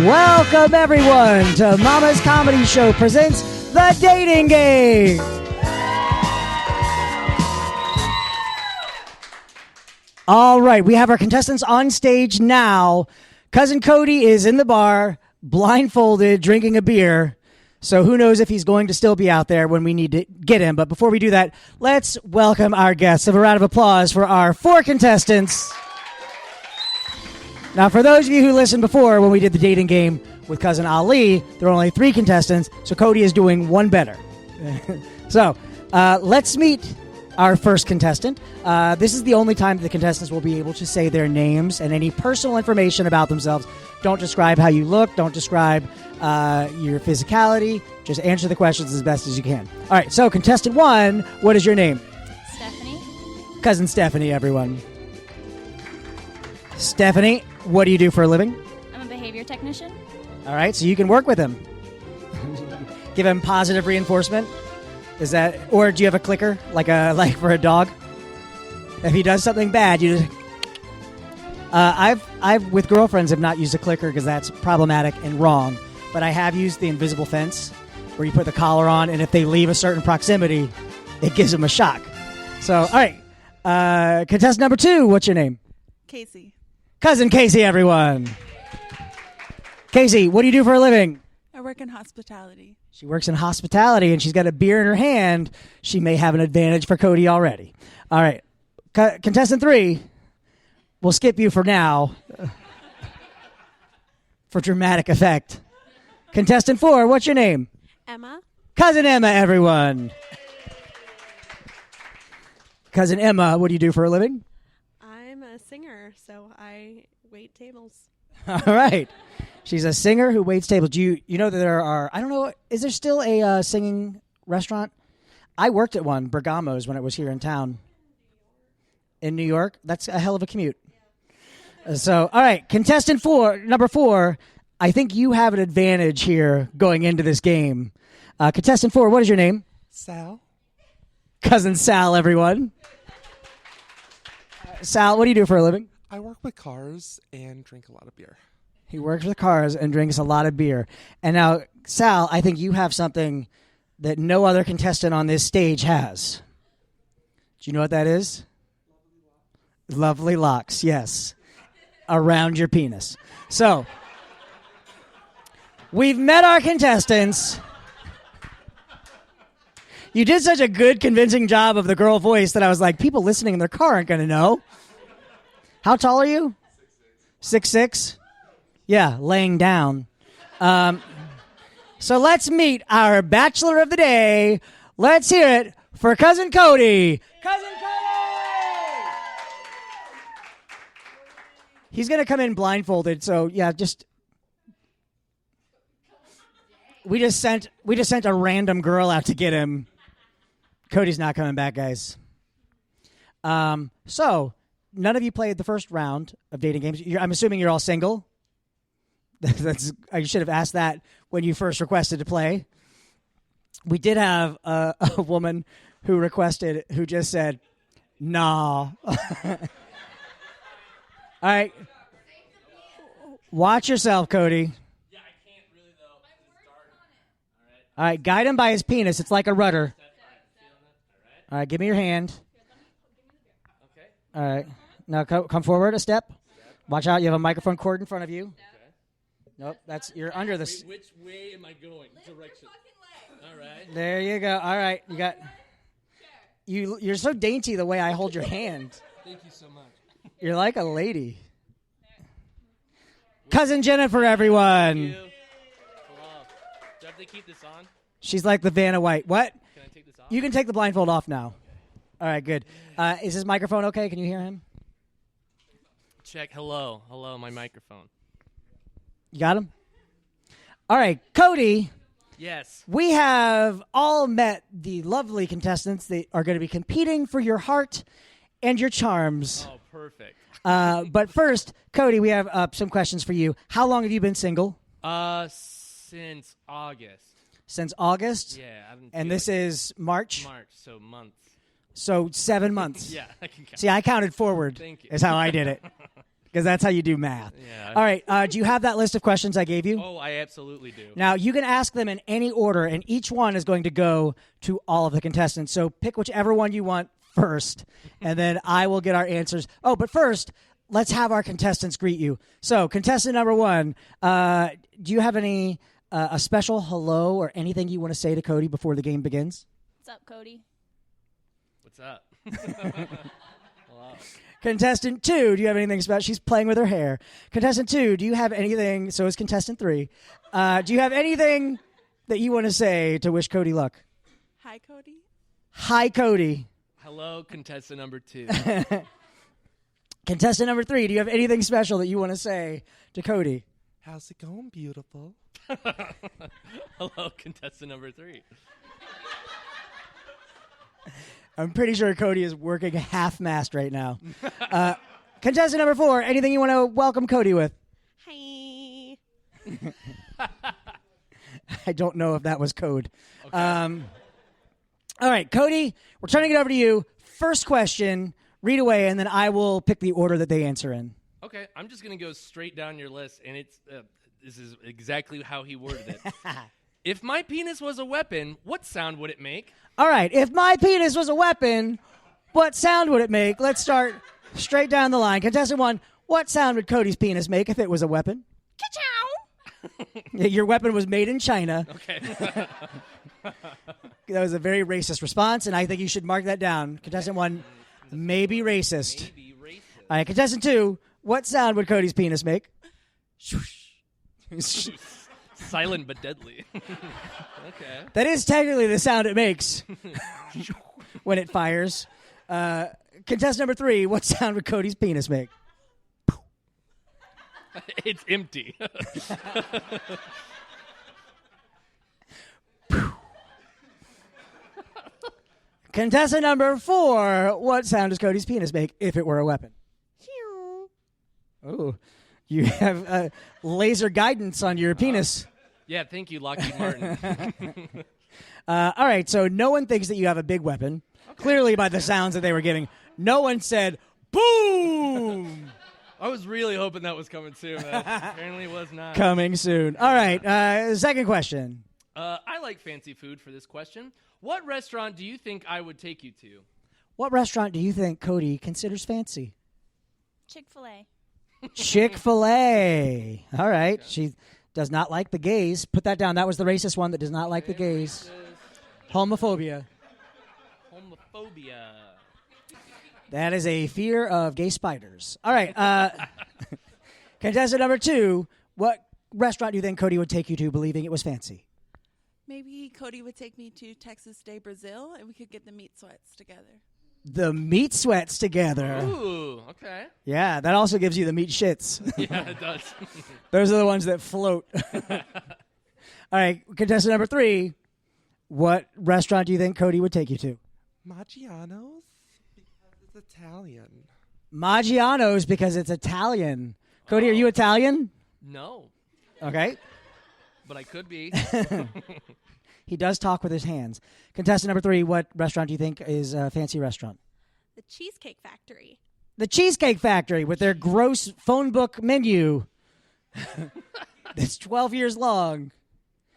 Welcome, everyone, to Mama's Comedy Show presents The Dating Game. All right, we have our contestants on stage now. Cousin Cody is in the bar, blindfolded, drinking a beer. So who knows if he's going to still be out there when we need to get him. But before we do that, let's welcome our guests. Have a round of applause for our 4 contestants. Now, for those of you who listened before when we did the dating game with Cousin Ali, there were only 3 contestants, so Cody is doing one better. So, let's meet our first contestant. This is the only time the contestants will be able to say their names and any personal information about themselves. Don't describe how you look. Don't describe your physicality. Just answer the questions as best as you can. All right, so contestant 1, what is your name? Stephanie. Cousin Stephanie, everyone. Stephanie, what do you do for a living? I'm a behavior technician. All right, so you can work with him. Give him positive reinforcement. Is that, or do you have a clicker like for a dog? If he does something bad, you just. I've with girlfriends have not used a clicker because that's problematic and wrong. But I have used the invisible fence, where you put the collar on, and if they leave a certain proximity, it gives them a shock. So, all right, contestant number 2, what's your name? Casey. Cousin Casey, everyone. Casey, what do you do for a living? I work in hospitality. She works in hospitality, and she's got a beer in her hand. She may have an advantage for Cody already. All right. Contestant 3, we'll skip you for now for dramatic effect. Contestant 4, what's your name? Emma. Cousin Emma, everyone. Cousin Emma, what do you do for a living? I'm a singer, so I wait tables. All right. She's a singer who waits tables. Do you know that there are, I don't know, is there still a singing restaurant? I worked at one, Bergamo's, when it was here in town. In New York? That's a hell of a commute. So, all right, contestant 4, number 4, I think you have an advantage here going into this game. Contestant 4, what is your name? Sal. Cousin Sal, everyone. Sal, what do you do for a living? I work with cars and drink a lot of beer. He works with cars and drinks a lot of beer. And now, Sal, I think you have something that no other contestant on this stage has. Do you know what that is? Lovely locks, yes. Around your penis. So, we've met our contestants. You did such a good, convincing job of the girl voice that I was like, people listening in their car aren't going to know. How tall are you? 6'6"? Yeah, laying down. So let's meet our bachelor of the day. Let's hear it for Cousin Cody. Cousin Cody! He's going to come in blindfolded, so yeah, we just sent a random girl out to get him. Cody's not coming back, guys. So, none of you played the first round of dating games. I'm assuming you're all single. I should have asked that when you first requested to play. We did have a woman who just said, nah. All right. Watch yourself, Cody. Yeah, I can't really, though. It's dark. All right, guide him by his penis. It's like a rudder. All All right, give me your hand. Okay. All right. Now come forward a step. Watch out, you have a microphone cord in front of you. Nope, you're under the... Wait, which way am I going? Direction. All right. There you go. All right, you got... You're so dainty the way I hold your hand. Thank you so much. You're like a lady. Cousin Jennifer, everyone. Thank you. Hello. Do I have to keep this on? She's like the Vanna White. What? Can I take this off? You can take the blindfold off now. All right, good. Is his microphone okay? Can you hear him? Check. Hello. Hello, my microphone. You got him? All right, Cody. Yes. We have all met the lovely contestants that are going to be competing for your heart and your charms. Oh, perfect. But first, Cody, we have some questions for you. How long have you been single? Since August. Since August? Yeah. I haven't And this is March? March, so months. So 7 months. Yeah, I can count. See, I counted forward. Thank you. Is how I did it. because that's how you do math. Yeah. All right. Do you have that list of questions I gave you? Oh, I absolutely do. Now, you can ask them in any order, and each one is going to go to all of the contestants. So pick whichever one you want first, and then I will get our answers. Oh, but first, let's have our contestants greet you. So, contestant number 1, do you have any a special hello or anything you want to say to Cody before the game begins? What's up, Cody? What's up? Hello. Contestant 2, do you have anything special? She's playing with her hair. Contestant 2, do you have anything? So is contestant 3. Do you have anything that you want to say to wish Cody luck? Hi, Cody. Hi, Cody. Hello, contestant number 2. Contestant number 3, do you have anything special that you want to say to Cody? How's it going, beautiful? Hello, contestant number 3. I'm pretty sure Cody is working half-mast right now. Contestant number 4, anything you want to welcome Cody with? Hi. I don't know if that was code. Okay. All right, Cody, we're turning it over to you. First question, read away, and then I will pick the order that they answer in. Okay, I'm just going to go straight down your list, and it's this is exactly how he worded it. If my penis was a weapon, what sound would it make? All right, if my penis was a weapon, what sound would it make? Let's start straight down the line. Contestant 1, what sound would Cody's penis make if it was a weapon? Ka-chow! Your weapon was made in China. Okay. That was a very racist response, and I think you should mark that down. Contestant 1, maybe racist. Maybe racist. All right, contestant 2, what sound would Cody's penis make? Silent but deadly. Okay. That is technically the sound it makes when it fires. Contestant number 3, what sound would Cody's penis make? It's empty. Contestant number 4, what sound does Cody's penis make if it were a weapon? Oh, you have laser guidance on your penis. Yeah, thank you, Lockheed Martin. All right, so no one thinks that you have a big weapon. Okay. Clearly, by the sounds that they were giving, no one said boom. I was really hoping that was coming soon. Apparently, it was not. Coming soon. All right, second question. I like fancy food for this question. What restaurant do you think I would take you to? What restaurant do you think Cody considers fancy? Chick-fil-A. Chick-fil-A. All right, she does not like the gays. Put that down. That was the racist one that does not like the gays. Homophobia. Homophobia. That is a fear of gay spiders. All right. Contestant number 2, what restaurant do you think Cody would take you to believing it was fancy? Maybe Cody would take me to Texas Day Brazil, and we could get the meat sweats together. The meat sweats together. Ooh, okay. Yeah, that also gives you the meat shits. Yeah, it does. Those are the ones that float. All right, contestant number 3, what restaurant do you think Cody would take you to? Maggiano's? Because it's Italian. Maggiano's because it's Italian. Cody, are you Italian? No, Okay. but I could be. He does talk with his hands. Contestant number 3, what restaurant do you think is a fancy restaurant? The Cheesecake Factory. The Cheesecake Factory with their gross phone book menu that's 12 years long.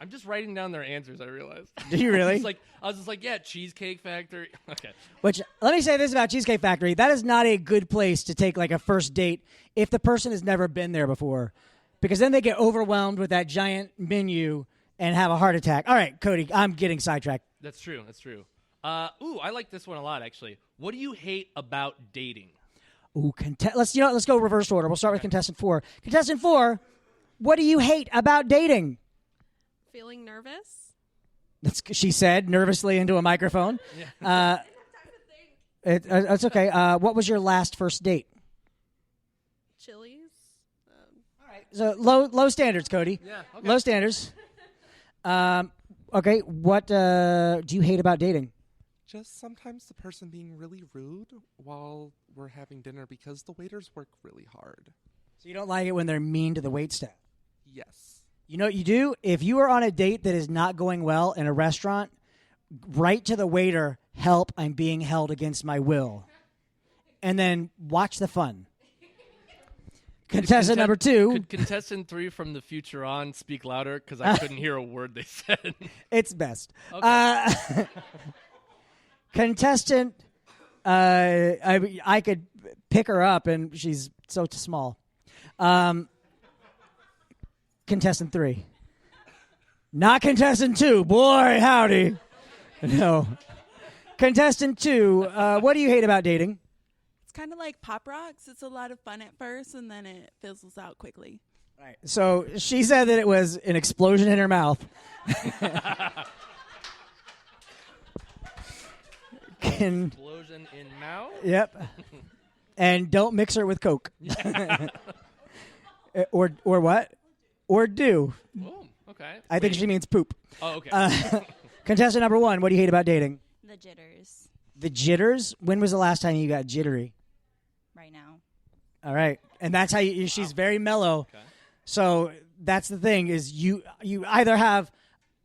I'm just writing down their answers, I realized. Do you really? I was just like, yeah, Cheesecake Factory. Okay. Which, let me say this about Cheesecake Factory. That is not a good place to take like a first date if the person has never been there before. Because then they get overwhelmed with that giant menu and have a heart attack. All right, Cody, I'm getting sidetracked. That's true. I like this one a lot, actually. What do you hate about dating? Ooh, let's go reverse order. We'll start with contestant 4. Contestant 4, what do you hate about dating? Feeling nervous? She said nervously into a microphone. Yeah. It's okay. What was your last first date? Chili's? All right. So low standards, Cody. Yeah. Okay. Low standards. Okay. What do you hate about dating? Just sometimes the person being really rude while we're having dinner because the waiters work really hard. So you don't like it when they're mean to the waitstaff? Yes. You know what you do? If you are on a date that is not going well in a restaurant, write to the waiter, "Help, I'm being held against my will." And then watch the fun. Contestant number 2. Could contestant 3 from the future on speak louder? Because I couldn't hear a word they said. It's best. Okay. Contestant, I could pick her up, and she's so small. Contestant 3. Not contestant 2. Boy, howdy. No. Contestant 2, what do you hate about dating? It's kind of like Pop Rocks. It's a lot of fun at first, and then it fizzles out quickly. Right. So she said that it was an explosion in her mouth. Explosion in mouth? Yep. And don't mix her with Coke. or what? Or do. Oh, okay. I think she means poop. Oh, okay. Contestant number 1, what do you hate about dating? The jitters. The jitters? When was the last time you got jittery? Right now. All right. And that's how she's very mellow. Okay. So that's the thing is you either have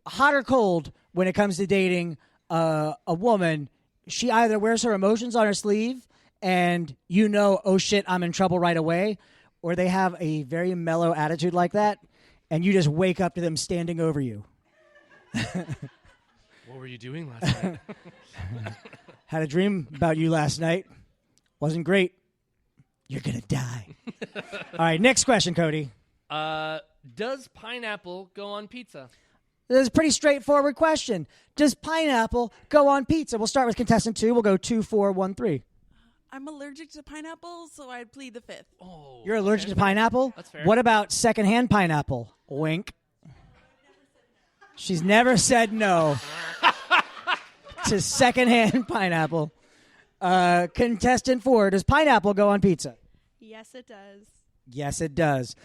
hot or cold when it comes to dating a woman. She either wears her emotions on her sleeve and oh shit, I'm in trouble right away, or they have a very mellow attitude like that and you just wake up to them standing over you. What were you doing last night? Had a dream about you last night. Wasn't great. You're going to die. All right, next question, Cody. Does pineapple go on pizza? This is a pretty straightforward question. Does pineapple go on pizza? We'll start with contestant 2. We'll go 2, 4, 1, 3. I'm allergic to pineapple, so I'd plead the 5th. Oh, You're allergic to pineapple? That's fair. What about secondhand pineapple? Wink. She's never said no to secondhand pineapple. Contestant 4, does pineapple go on pizza? Yes, it does. Yes, it does.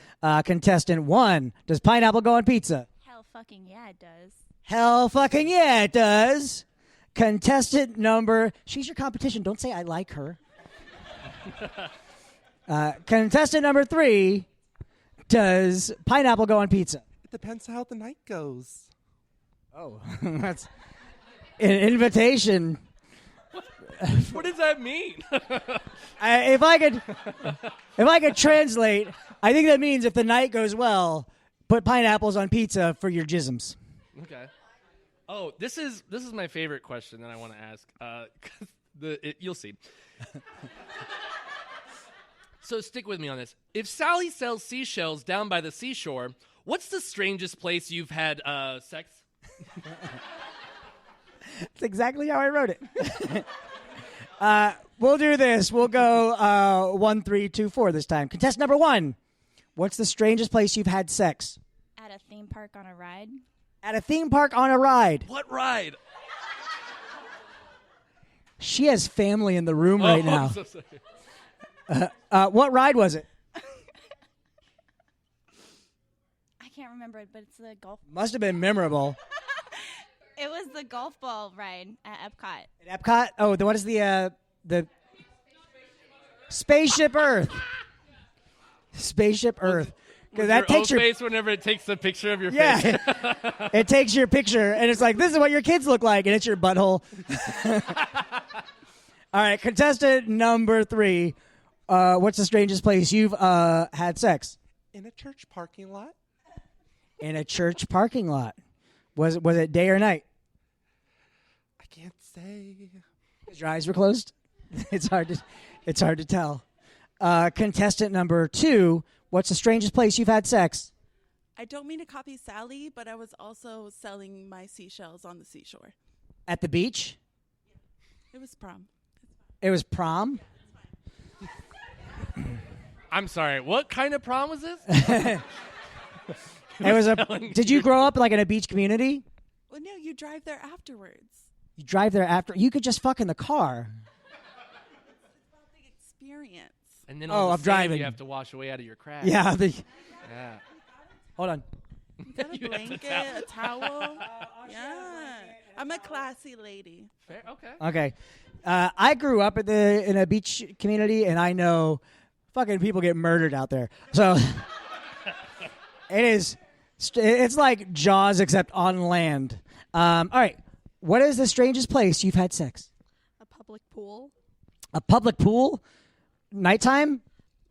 Contestant 1, does pineapple go on pizza? Hell fucking yeah, it does. Hell fucking yeah, it does. Contestant number, she's your competition. Don't say I like her. Contestant number 3, does pineapple go on pizza? It depends how the night goes. Oh, that's an invitation. What does that mean? If I could translate, I think that means if the night goes well, put pineapples on pizza for your jisms. Okay. Oh, this is my favorite question that I want to ask. 'Cause you'll see. So stick with me on this. If Sally sells seashells down by the seashore, what's the strangest place you've had sex? That's exactly how I wrote it. We'll do this. We'll go 1, 3, 2, 4 this time. Contestant number 1, what's the strangest place you've had sex? At a theme park on a ride. At a theme park on a ride. What ride? She has family in the room right now. I'm so sorry. What ride was it? I can't remember it, but it's the golf. Must have been memorable. It was the golf ball ride at Epcot. At Epcot? Oh, what is the Spaceship Earth? Spaceship Earth. Because that takes your face whenever it takes the picture of your face. yeah. It takes your picture and it's like, this is what your kids look like, and it's your butthole. All right, contestant number 3. What's the strangest place you've had sex? In a church parking lot. In a church parking lot. Was it day or night? I can't say. Because your eyes were closed. It's hard to tell. Contestant number 2. What's the strangest place you've had sex? I don't mean to copy Sally, but I was also selling my seashells on the seashore. At the beach? It was prom. It was prom? I'm sorry. What kind of prom was this? It was Did you grow up like in a beach community? Well, no, you drive there afterwards. You drive there after. You could just fuck in the car. It's about the experience. And then Oh, all the I'm sand driving. you have to wash away out of your crack. Yeah. Yeah. Hold on. You got a You have the blanket, a towel. Yeah. I'm a classy lady. Fair. Okay. Okay. I grew up in a beach community, and I know fucking people get murdered out there. So it's like Jaws except on land. All right. What is the strangest place you've had sex? A public pool? A public pool? Nighttime?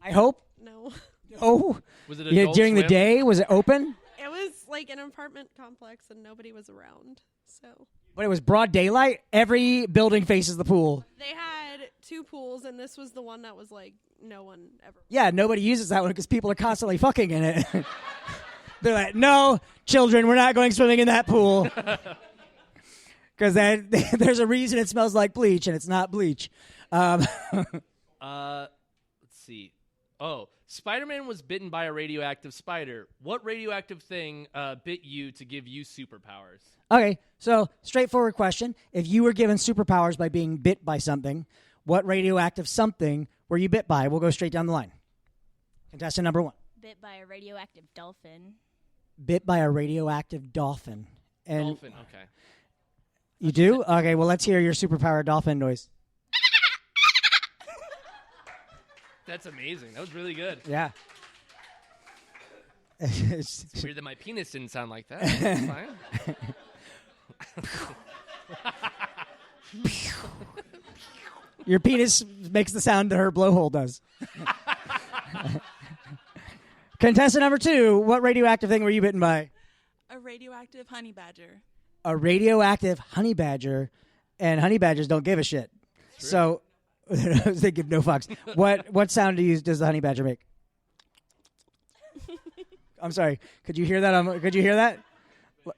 I hope. No. Oh, Was it yeah, Adult during the Swim? day? Was it open? It was like an apartment complex and nobody was around. So But it was broad daylight. Every building faces the pool. they had 2 pools, and this was the one that was like no one ever. Yeah, nobody uses that one because people are constantly fucking in it. They're like, no, children, we're not going swimming in that pool. Because there's a reason it smells like bleach, and it's not bleach. Let's see. Oh, Spider-Man was bitten by a radioactive spider. What radioactive thing bit you to give you superpowers? Okay, so straightforward question. If you were given superpowers by being bit by something, what radioactive something were you bit by? We'll go straight down the line. Contestant number 1. Bit by a radioactive dolphin. Bit by a radioactive dolphin. And Dolphin, okay. You do? Okay, well, let's hear your superpower dolphin noise. That's amazing. That was really good. Yeah. It's weird that my penis didn't sound like that. That's fine. Your penis makes the sound that her blowhole does. Contestant number 2, what radioactive thing were you bitten by? A radioactive honey badger. A radioactive honey badger, and honey badgers don't give a shit. So they give no fucks. What sound does the honey badger make? I'm sorry. Could you hear that? Could you hear that?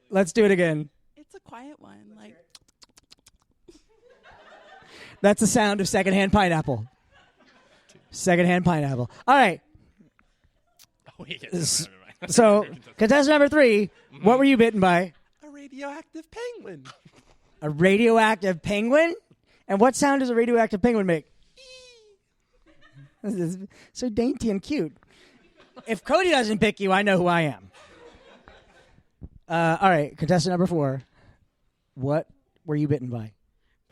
Let's do it again. It's a quiet one. Like That's the sound of secondhand pineapple. Secondhand pineapple. All right. Oh, yeah, never mind. So, contestant number 3, what were you bitten by? A radioactive penguin. A radioactive penguin? And what sound does a radioactive penguin make? This is so dainty and cute. If Cody doesn't pick you, I know who I am. All right, contestant number 4, what were you bitten by?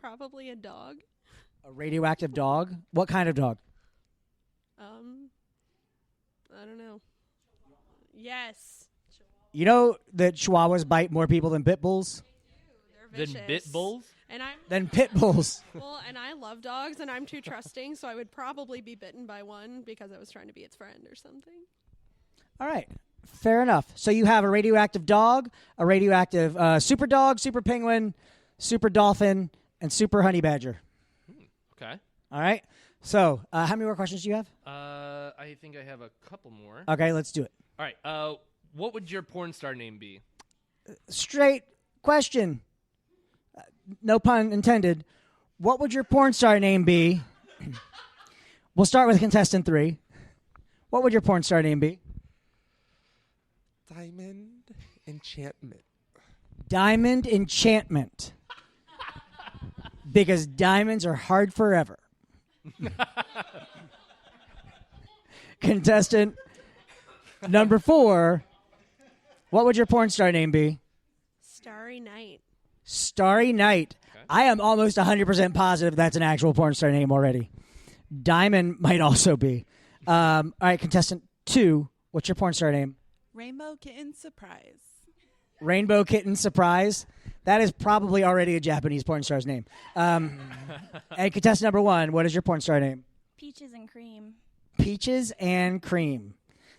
Probably a dog. A radioactive dog? What kind of dog? I don't know. Yes. You know that Chihuahuas bite more people than pit bulls? They're Then vicious. bit bulls? And I'm Than pit bulls. well, and I love dogs, and I'm too trusting, so I would probably be bitten by one because I was trying to be its friend or something. All right. Fair enough. So you have a radioactive dog, a radioactive super dog, super penguin, super dolphin, and super honey badger. Okay. All right. So how many more questions do you have? I think I have a couple more. Okay, let's do it. All right. What would your porn star name be? Straight question. No pun intended. What would your porn star name be? We'll start with contestant 3. What would your porn star name be? Diamond enchantment. Diamond Enchantment. Because diamonds are hard forever. Contestant number 4. What would your porn star name be? Starry Night. Starry Night. Okay. I am almost 100% positive that's an actual porn star name already. Diamond might also be. All right, contestant 2. What's your porn star name? Rainbow Kitten Surprise. Rainbow Kitten Surprise. That is probably already a Japanese porn star's name. And contestant number 1, what is your porn star name? Peaches and cream. Peaches and Cream.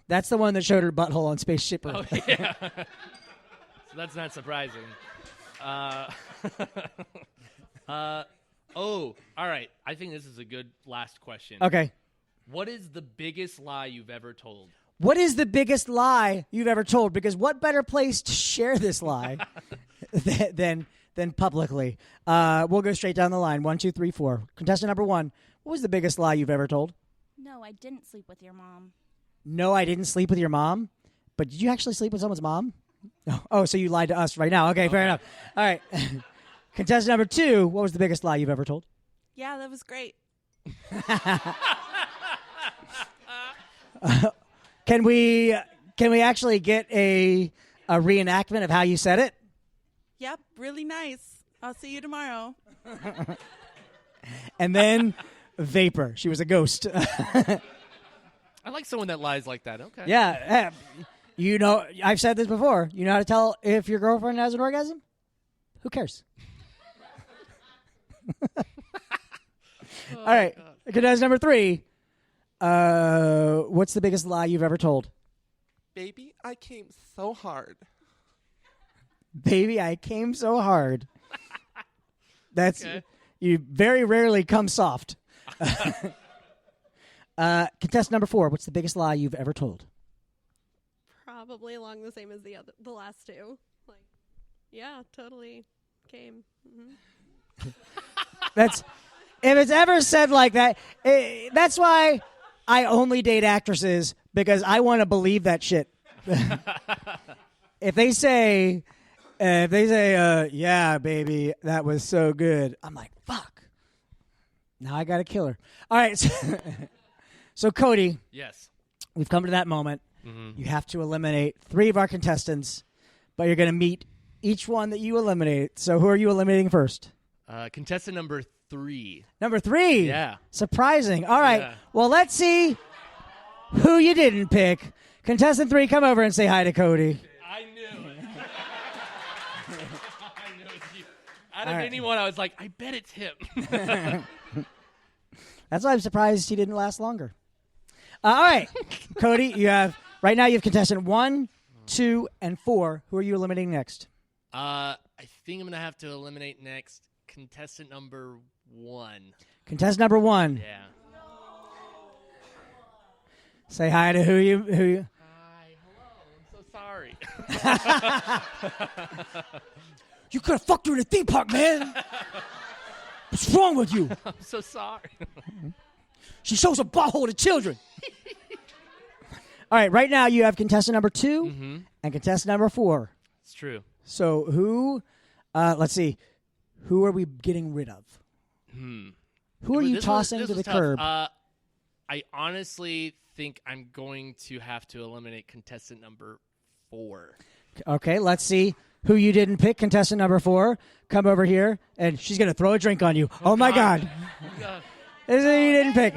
That's the one that showed her butthole on Spaceship Earth. Oh, yeah. So that's not surprising. All right. I think this is a good last question. Okay. What is the biggest lie you've ever told? What is the biggest lie you've ever told? Because what better place to share this lie than publicly? We'll go straight down the line. 1, 2, 3, 4. Contestant number 1. What was the biggest lie you've ever told? No, I didn't sleep with your mom. No, I didn't sleep with your mom. But did you actually sleep with someone's mom? No. Oh, so you lied to us right now. Okay, fair enough. All right. Contestant number 2. What was the biggest lie you've ever told? Yeah, that was great. Can we actually get a reenactment of how you said it? Yep, really nice. I'll see you tomorrow. And then vapor. She was a ghost. I like someone that lies like that. Okay. Yeah. You know, I've said this before. You know how to tell if your girlfriend has an orgasm? Who cares? All right. Contestant number 3. What's the biggest lie you've ever told? Baby, I came so hard. Baby, I came so hard. That's Okay. You very rarely come soft. Contestant number 4. What's the biggest lie you've ever told? Probably along the same as the last two. Like, yeah, totally came. That's if it's ever said like that. That's why I only date actresses because I want to believe that shit. If they say, yeah, baby, that was so good, I'm like, fuck. Now I got to kill her. All right. So Cody, Yes. we've come to that moment. Mm-hmm. You have to eliminate 3 of our contestants, but you're going to meet each one that you eliminate. So who are you eliminating first? Contestant number 3. Number 3. Yeah. Surprising. All right. Yeah. Well, let's see who you didn't pick. Contestant 3, come over and say hi to Cody. I knew it. I knew it's you. Out of All right. anyone, I was like, I bet it's him. That's why I'm surprised he didn't last longer. All right. Cody, right now you have contestant 1, 2, and 4. Who are you eliminating next? I think I'm going to have to eliminate next contestant number 1. Contestant number 1. Yeah. Say hi to who you. Hi, hello. I'm so sorry. You could have fucked her in a theme park, man. What's wrong with you? I'm so sorry. She shows a butthole to children. All right, right now you have contestant number 2 and contestant number 4. It's true. So who? Let's see. Who are we getting rid of? Who are you This tossing was to the tough. curb? I honestly think I'm going to have to eliminate contestant number 4. Okay, let's see who you didn't pick. Contestant number 4, come over here, and she's gonna throw a drink on you. Oh my God! This is who you didn't pick.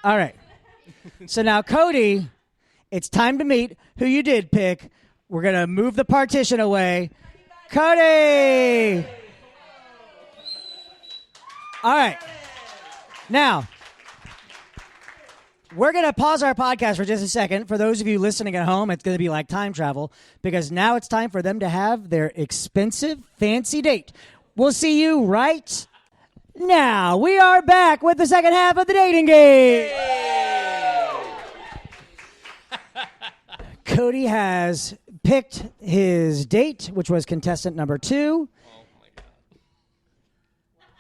All right. So now, Cody, it's time to meet who you did pick. We're gonna move the partition away. Cody. All right. Now, we're going to pause our podcast for just a second. For those of you listening at home, it's going to be like time travel because now it's time for them to have their expensive, fancy date. We'll see you right now. We are back with the second half of the dating game. Cody has picked his date, which was contestant number 2.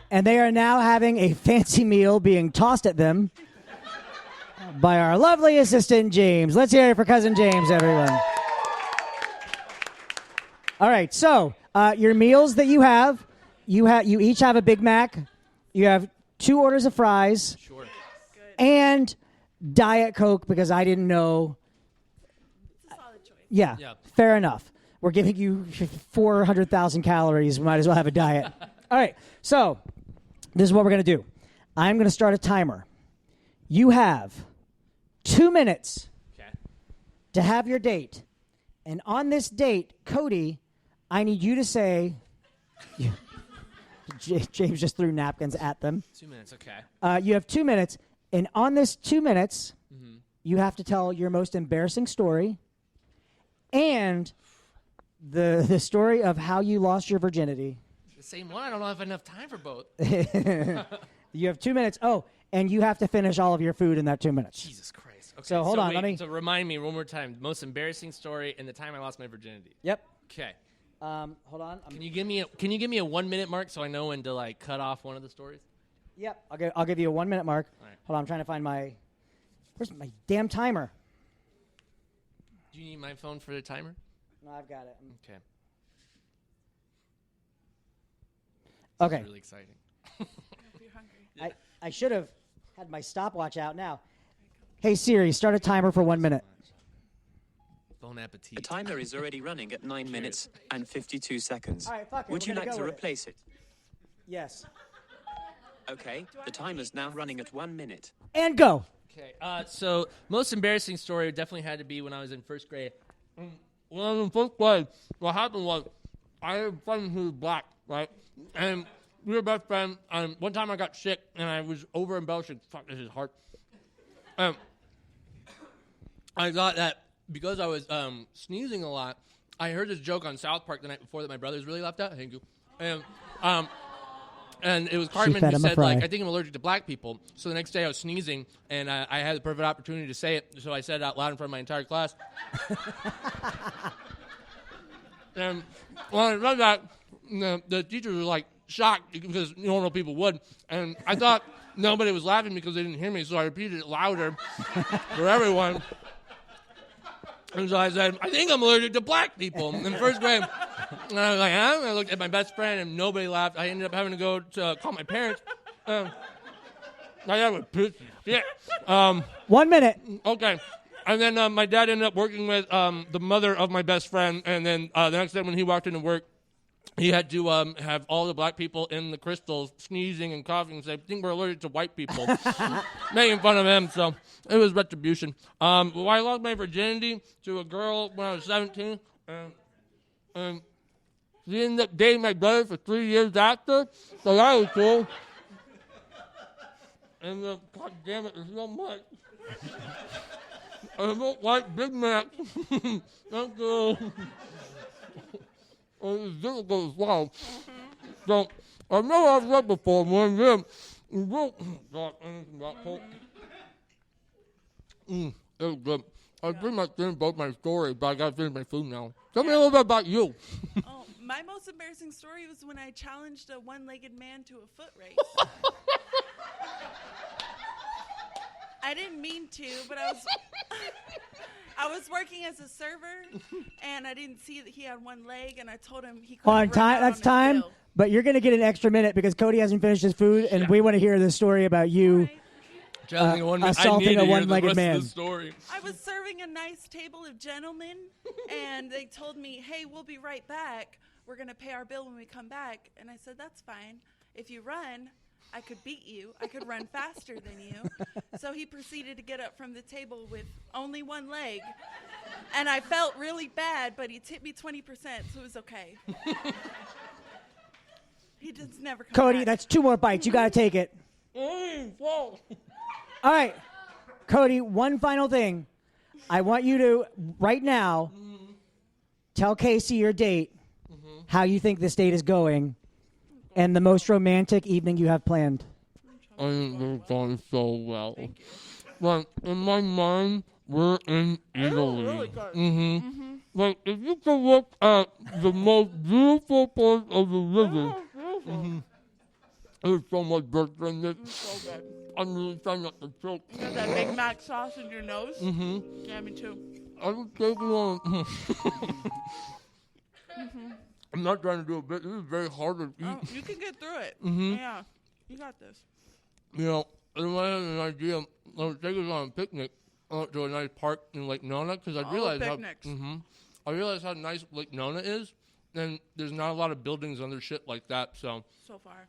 And they are now having a fancy meal being tossed at them by our lovely assistant, James. Let's hear it for Cousin James, everyone. All right, so your meals that you each have a Big Mac. You have 2 orders of fries. Sure. And Diet Coke because I didn't know. It's a solid choice. Yeah, Yeah. fair enough. We're giving you 400,000 calories. We might as well have a diet. All right, so this is what we're going to do. I'm going to start a timer. You have 2 minutes Okay. to have your date. And on this date, Cody, I need you to say... James just threw napkins at them. 2 minutes, okay. You have 2 minutes. And on this 2 minutes, you have to tell your most embarrassing story and the story of how you lost your virginity. The same one? I don't have enough time for both. You have 2 minutes. Oh, and you have to finish all of your food in that 2 minutes. Jesus Christ. Okay, So hold on, wait, let me- So remind me one more time. Most embarrassing story and the time I lost my virginity. Yep. Okay. Hold on. Can you give me a 1 minute mark so I know when to like cut off one of the stories? Yep. I'll give you a 1 minute mark. All right. Hold on. I'm trying to find where's my damn timer? Do you need my phone for the timer? No, I've got it. Okay. Okay. It's really exciting. If you're hungry. I should have had my stopwatch out now. Hey Siri, start a timer for 1 minute. Bon appetit. The timer is already running at 9 minutes and 52 seconds. All right, fuck it, Would we're you gonna like go to with it. replace it? Yes. Okay, the timer's now running at 1 minute. And go. Okay. So most embarrassing story definitely had to be when I was in first grade. When I was in first grade, what happened was I had a friend who was black, right? And we were best friends. One time I got sick and I was over embellishing. Fuck, this is hard. I thought that because I was sneezing a lot, I heard this joke on South Park the night before that my brothers really laughed at. Thank you. And it was Cartman fed who him a said, fry. like, I think I'm allergic to black people. So the next day I was sneezing, and I had the perfect opportunity to say it. So I said it out loud in front of my entire class. And when I read that, the teachers were, like, shocked because normal people would. And I thought nobody was laughing because they didn't hear me, so I repeated it louder for everyone. And so I said, I think I'm allergic to black people in first grade. And I was like, huh? And I looked at my best friend, and nobody laughed. I ended up having to go to call my parents. My dad was pissed as shit. 1 minute. Okay. And then my dad ended up working with the mother of my best friend. And then the next day when he walked into work, he had to have all the black people in the crystals sneezing and coughing and say, I think we're allergic to white people. Making fun of him, so it was retribution. Well, I lost my virginity to a girl when I was 17. And she ended up dating my brother for 3 years after, so that was cool. And God damn it, there's so much. I don't like Big Mac. Thank you. It's difficult as well. So, I've never had that before. When them, God, anything about Coke. It was good. I pretty much finished both my story, but I gotta finish my food now. Tell me a little bit about you. Oh, my most embarrassing story was when I challenged a one-legged man to a foot race. I didn't mean to, but I was working as a server, and I didn't see that he had one leg, and I told him he couldn't On run time. out That's on his time. bill. But you're going to get an extra minute because Cody hasn't finished his food, and we want to hear the story about you. Right. Assaulting a one-legged man. Story. I was serving a nice table of gentlemen, and they told me, hey, we'll be right back. We're going to pay our bill when we come back. And I said, that's fine. If you run, I could beat you. I could run faster than you. So he proceeded to get up from the table with only one leg. And I felt really bad, but he tipped me 20%, so it was okay. He just never come Cody, back. that's 2 more bites. You got to take it. Whoa. All right. Cody, one final thing. I want you to, right now, tell Casey your date, how you think this date is going, and the most romantic evening you have planned. I think it's going so well. Like, in my mind, we're in Italy. Really good. Mm-hmm. Like, if you could look at the most beautiful part of the river, there's so much burger in it. So good. I'm really trying not to choke. You got that Big Mac sauce in your nose? Mm-hmm. Yeah, me too. I was taking on. I'm not trying to do a bit. This is very hard to eat. Oh, you can get through it. Mm-hmm. Yeah, you got this. You know, and I had an idea. I was taking us on a picnic to a nice park in Lake Nona because I realized picnics. I realized how nice Lake Nona is, and there's not a lot of buildings under shit like that. So So far.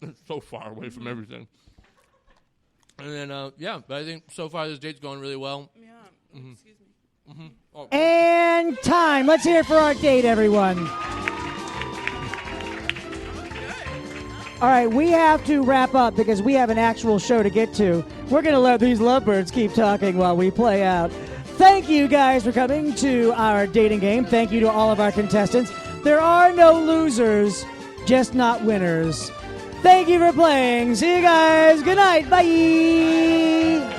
it's so far away from everything. And then but I think so far this date's going really well. Yeah. Excuse me. Oh, And time. Let's hear it for our date, everyone. All right, we have to wrap up because we have an actual show to get to. We're going to let these lovebirds keep talking while we play out. Thank you guys for coming to our dating game. Thank you to all of our contestants. There are no losers, just not winners. Thank you for playing. See you guys. Good night. Bye.